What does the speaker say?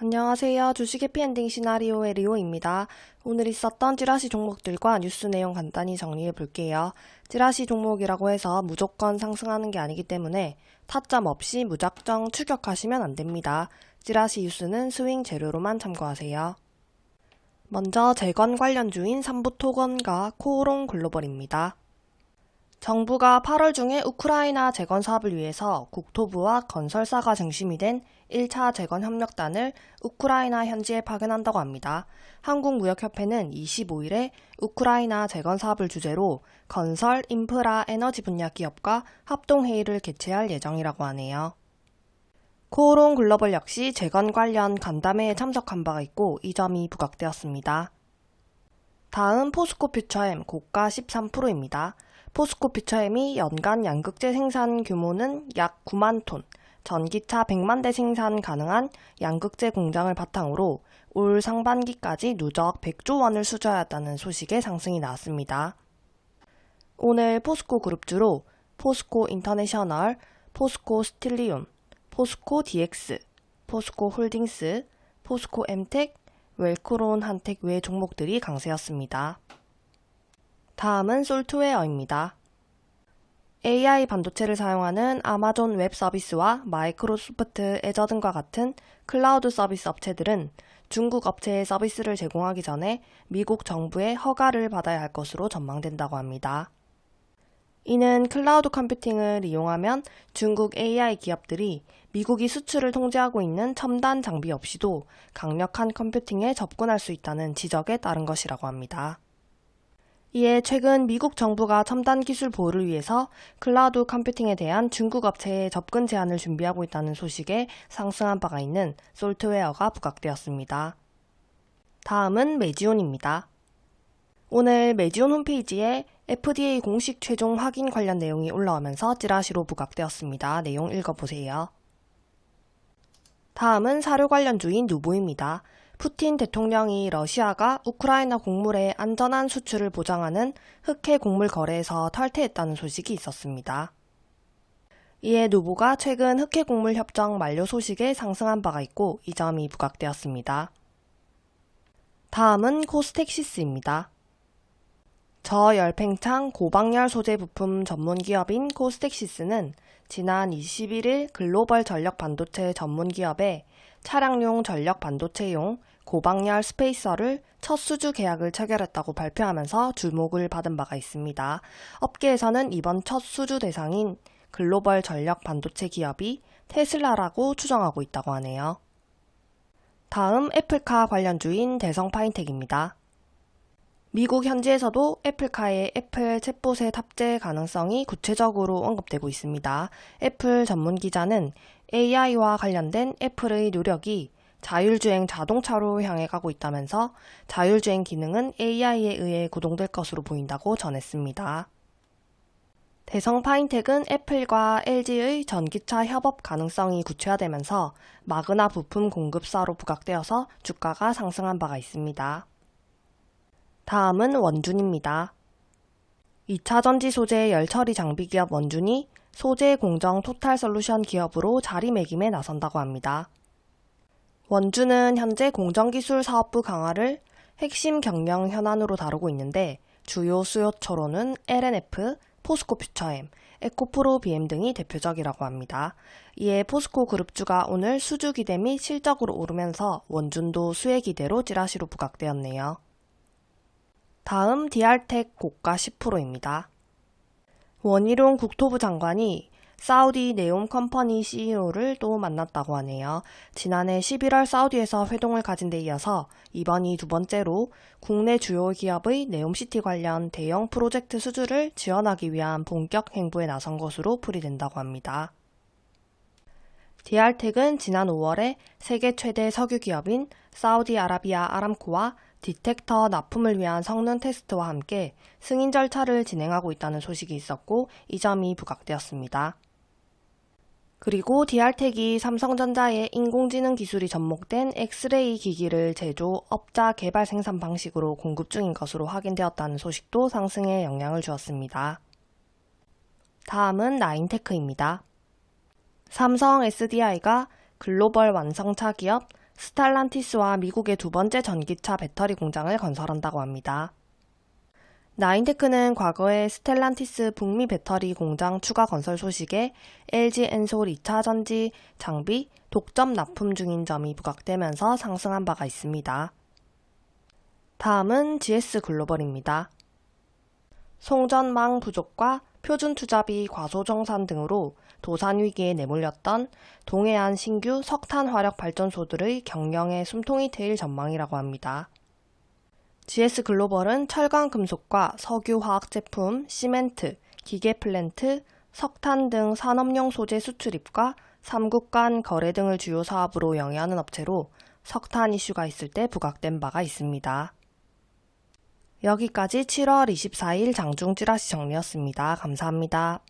안녕하세요. 주식 해피엔딩 시나리오의 리오입니다. 오늘 있었던 찌라시 종목들과 뉴스 내용 간단히 정리해 볼게요. 찌라시 종목이라고 해서 무조건 상승하는 게 아니기 때문에 타점 없이 무작정 추격하시면 안 됩니다. 찌라시 뉴스는 스윙 재료로만 참고하세요. 먼저 재건 관련주인 삼부토건과 코오롱 글로벌입니다. 정부가 8월 중에 우크라이나 재건 사업을 위해서 국토부와 건설사가 중심이 된 1차 재건 협력단을 우크라이나 현지에 파견한다고 합니다. 한국무역협회는 25일에 우크라이나 재건 사업을 주제로 건설, 인프라, 에너지 분야 기업과 합동회의를 개최할 예정이라고 하네요. 코오롱 글로벌 역시 재건 관련 간담회에 참석한 바가 있고 이 점이 부각되었습니다. 다음 포스코 퓨처엠 고가 13%입니다. 포스코 퓨처엠이 연간 양극재 생산 규모는 약 9만 톤, 전기차 100만 대 생산 가능한 양극재 공장을 바탕으로 올 상반기까지 누적 100조 원을 수주하였다는 소식에 상승이 나왔습니다. 오늘 포스코 그룹주로 포스코 인터내셔널, 포스코 스틸리온, 포스코 DX, 포스코 홀딩스, 포스코 엠텍, 웰크론 한텍 외 종목들이 강세였습니다. 다음은 솔트웨어입니다. AI 반도체를 사용하는 아마존 웹 서비스와 마이크로소프트 애저 등과 같은 클라우드 서비스 업체들은 중국 업체의 서비스를 제공하기 전에 미국 정부의 허가를 받아야 할 것으로 전망된다고 합니다. 이는 클라우드 컴퓨팅을 이용하면 중국 AI 기업들이 미국이 수출을 통제하고 있는 첨단 장비 없이도 강력한 컴퓨팅에 접근할 수 있다는 지적에 따른 것이라고 합니다. 이에 최근 미국 정부가 첨단 기술 보호를 위해서 클라우드 컴퓨팅에 대한 중국 업체의 접근 제한을 준비하고 있다는 소식에 상승한 바가 있는 솔트웨어가 부각되었습니다. 다음은 메지온입니다. 오늘 메지온 홈페이지에 FDA 공식 최종 확인 관련 내용이 올라오면서 찌라시로 부각되었습니다. 내용 읽어보세요. 다음은 사료 관련주인 누보입니다. 푸틴 대통령이 러시아가 우크라이나 곡물의 안전한 수출을 보장하는 흑해 곡물 거래에서 탈퇴했다는 소식이 있었습니다. 이에 누보가 최근 흑해 곡물 협정 만료 소식에 상승한 바가 있고 이 점이 부각되었습니다. 다음은 코스텍시스입니다. 저열팽창 고방열 소재 부품 전문 기업인 코스텍시스는 지난 21일 글로벌 전력 반도체 전문 기업에 차량용 전력 반도체용 고방열 스페이서를 첫 수주 계약을 체결했다고 발표하면서 주목을 받은 바가 있습니다. 업계에서는 이번 첫 수주 대상인 글로벌 전력 반도체 기업이 테슬라라고 추정하고 있다고 하네요. 다음 애플카 관련주인 대성파인텍입니다. 미국 현지에서도 애플카의 애플 챗봇의 탑재 가능성이 구체적으로 언급되고 있습니다. 애플 전문 기자는 AI와 관련된 애플의 노력이 자율주행 자동차로 향해 가고 있다면서 자율주행 기능은 AI에 의해 구동될 것으로 보인다고 전했습니다. 대성파인텍은 애플과 LG의 전기차 협업 가능성이 구체화되면서 마그나 부품 공급사로 부각되어서 주가가 상승한 바가 있습니다. 다음은 원준입니다. 2차전지 소재 열처리 장비 기업 원준이 소재 공정 토탈솔루션 기업으로 자리매김에 나선다고 합니다. 원준은 현재 공정기술 사업부 강화를 핵심 경영 현안으로 다루고 있는데 주요 수요처로는 LNF, 포스코 퓨처엠, 에코프로 BM 등이 대표적이라고 합니다. 이에 포스코 그룹주가 오늘 수주 기대 및 실적으로 오르면서 원준도 수혜 기대로 찌라시로 부각되었네요. 다음 DR텍 고가 10%입니다. 원희룡 국토부 장관이 사우디 네옴 컴퍼니 CEO를 또 만났다고 하네요. 지난해 11월 사우디에서 회동을 가진 데 이어서 이번이 두 번째로 국내 주요 기업의 네옴시티 관련 대형 프로젝트 수주를 지원하기 위한 본격 행보에 나선 것으로 풀이된다고 합니다. DR텍은 지난 5월에 세계 최대 석유 기업인 사우디아라비아 아람코와 디텍터 납품을 위한 성능 테스트와 함께 승인 절차를 진행하고 있다는 소식이 있었고 이 점이 부각되었습니다. 그리고 DR텍이 삼성전자의 인공지능 기술이 접목된 엑스레이 기기를 제조, 업자 개발 생산 방식으로 공급 중인 것으로 확인되었다는 소식도 상승에 영향을 주었습니다. 다음은 나인테크입니다. 삼성 SDI가 글로벌 완성차 기업 스탈란티스와 미국의 두 번째 전기차 배터리 공장을 건설한다고 합니다. 나인테크는 과거에 스텔란티스 북미 배터리 공장 추가 건설 소식에 LG 엔솔 2차 전지 장비 독점 납품 중인 점이 부각되면서 상승한 바가 있습니다. 다음은 GS 글로벌입니다. 송전망 부족과 표준 투자비 과소정산 등으로 도산 위기에 내몰렸던 동해안 신규 석탄 화력 발전소들의 경영에 숨통이 트일 전망이라고 합니다. GS 글로벌은 철강 금속과 석유 화학 제품, 시멘트, 기계 플랜트, 석탄 등 산업용 소재 수출입과 3국 간 거래 등을 주요 사업으로 영위하는 업체로 석탄 이슈가 있을 때 부각된 바가 있습니다. 여기까지 7월 24일 장중 찌라시 정리였습니다. 감사합니다.